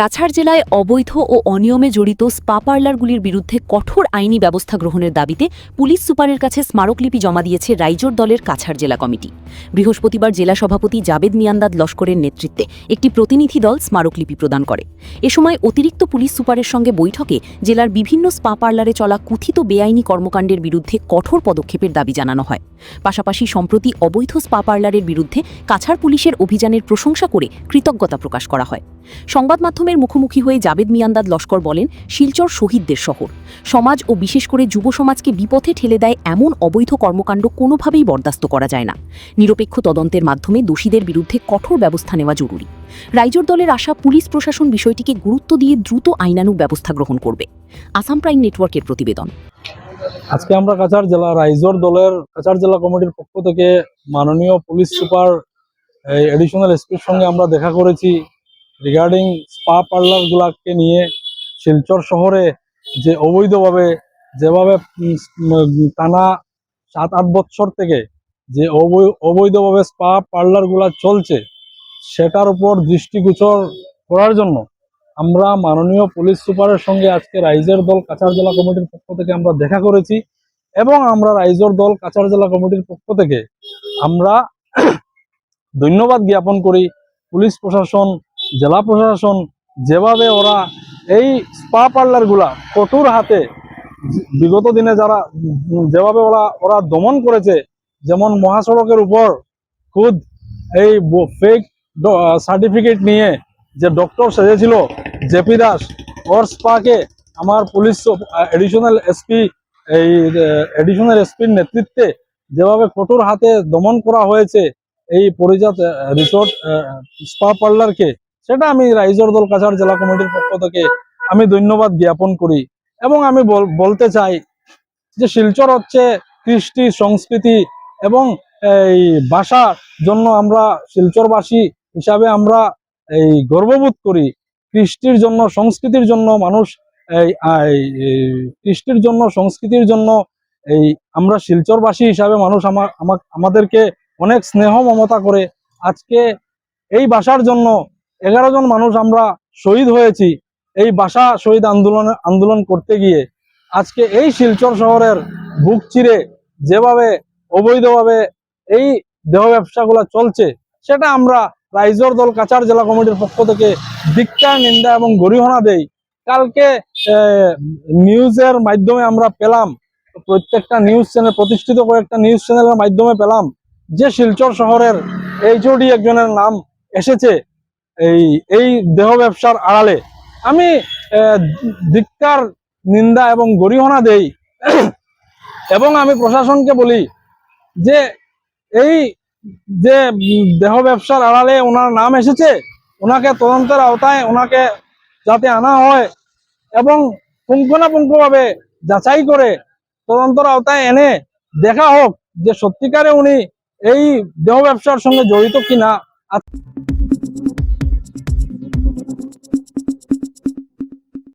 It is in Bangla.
কাছাড় জেলায় অবৈধ ও অনিয়মে জড়িত স্পা পার্লারগুলির বিরুদ্ধে কঠোর আইনি ব্যবস্থা গ্রহণের দাবিতে পুলিশ সুপারের কাছে স্মারকলিপি জমা দিয়েছে রাইজোর দলের কাছাড় জেলা কমিটি। বৃহস্পতিবার জেলা সভাপতি জাবেদ মিয়ান্দাদ লস্করের নেতৃত্বে একটি প্রতিনিধি দল স্মারকলিপি প্রদান করে। এ সময় অতিরিক্ত পুলিশ সুপারের সঙ্গে বৈঠকে জেলার বিভিন্ন স্পা পার্লারে চলা কথিত বেআইনি কর্মকাণ্ডের বিরুদ্ধে কঠোর পদক্ষেপের দাবি জানানো হয়। পাশাপাশি সম্প্রতি অবৈধ স্পা পার্লারের বিরুদ্ধে কাছাড় পুলিশের অভিযানের প্রশংসা করে কৃতজ্ঞতা প্রকাশ করা হয়। সংবাদ মাধ্যমের মুখোমুখি হয়ে জাবেদ মিয়ান্দাদ লস্কর বলেন, শিলচর শহীদদের শহর। সমাজ ও বিশেষ করে যুব সমাজকে বিপথে ঠেলে দেয় এমন অবৈধ কর্মকাণ্ড কোনোভাবেই বরদাস্ত করা যায় না। নিরপেক্ষ তদন্তের মাধ্যমে দোষীদের বিরুদ্ধে কঠোর ব্যবস্থা নেওয়া জরুরি। রাইজোর দলের আশা, পুলিশ প্রশাসন বিষয়টিকে গুরুত্ব দিয়ে দ্রুত আইনানুগ ব্যবস্থা গ্রহণ করবে। আসাম প্রাইম নেটওয়ার্কের প্রতিবেদন। আজকে আমরা কাছাড় জেলা রাইজোর দলের কাছাড় জেলা কমিটির পক্ষ থেকে মাননীয় পুলিশ সুপার এডিশনাল এসপির সঙ্গে আমরা দেখা করেছি রিগার্ডিং স্পা পার্লারগুলোকে নিয়ে। শিলচর শহরে যে অবৈধভাবে যেভাবে টানা 7-8 বছর থেকে যে অবৈধভাবে স্পা পার্লারগুলো চলছে সেটার উপর দৃষ্টিগোচর করার জন্য আমরা মাননীয় পুলিশ সুপারের সঙ্গে আজকে রাইজোর দল কাছাড় জেলা কমিটির পক্ষ থেকে আমরা দেখা করেছি এবং আমরা রাইজোর দল কাছাড় জেলা কমিটির পক্ষ থেকে আমরা ধন্যবাদ জ্ঞাপন করি পুলিশ প্রশাসন, জেলা প্রশাসন, যেভাবে ওরা এই স্পা পার্লারগুলা কঠোর হাতে বিগত দিনে যেভাবে ওরা দমন করেছে। যেমন মহাসড়কের উপর খুদ এই ফেক সার্টিফিকেট নিয়ে যে ডক্টর সেজেছিল জেপি দাস, ওর স্পাকে আমার পুলিশ এডিশনাল এসপির নেতৃত্বে যেভাবে কঠোর হাতে দমন করা হয়েছে এই পরিজাত রিসোর্ট স্পা পার্লারকে, সেটা আমি রাইজোর দল কাছাড় জেলা কমিটির পক্ষ থেকে আমি ধন্যবাদ জ্ঞাপন করি। এবং আমি বলতে চাই যে শিলচর হচ্ছে কৃষ্টি সংস্কৃতি এবং এই ভাষার জন্য আমরা শিলচরবাসী হিসাবে আমরা এই গর্ববোধ করি। কৃষ্টির জন্য, সংস্কৃতির জন্য মানুষ কৃষ্টির জন্য, সংস্কৃতির জন্য এই আমরা শিলচরবাসী হিসাবে মানুষ আমাদেরকে অনেক স্নেহ মমতা করে। আজকে এই ভাষার জন্য 11 জন মানুষ আমরা শহীদ হয়েছি এই ভাষা শহীদ আন্দোলন করতে গিয়ে। আজকে এই শিলচর শহরের বুক চিরে যেভাবে অবৈধভাবে এই দেহ ব্যবসাগুলো চলছে সেটা আমরা রাইজোর দল কাছাড় জেলা কমিটির পক্ষ থেকে ধিক্কার, নিন্দা এবং গরিহনা দেই। কালকে নিউজের মাধ্যমে আমরা পেলাম, প্রত্যেকটা নিউজ চ্যানেল, প্রতিষ্ঠিত কয়েকটা নিউজ চ্যানেলের মাধ্যমে পেলাম যে শিলচর শহরের এইচওডি একজনের নাম এসেছে এই দেহ ব্যবসার আড়ালে। আমি ধিক্কার, নিন্দা এবং গরিহনা দেই এবং আমি প্রশাসনকে বলি যে এই যে দেহ ব্যবসার আড়ালে ওনার নাম এসেছে, ওনাকে তদন্তের আওতায় ওনাকে যাতে আনা হয় এবং পুঙ্খানুপুঙ্খভাবে যাচাই করে তদন্তের আওতায় এনে দেখা হোক যে সত্যিকারে উনি এই দেহ ব্যবসার সঙ্গে জড়িত কিনা।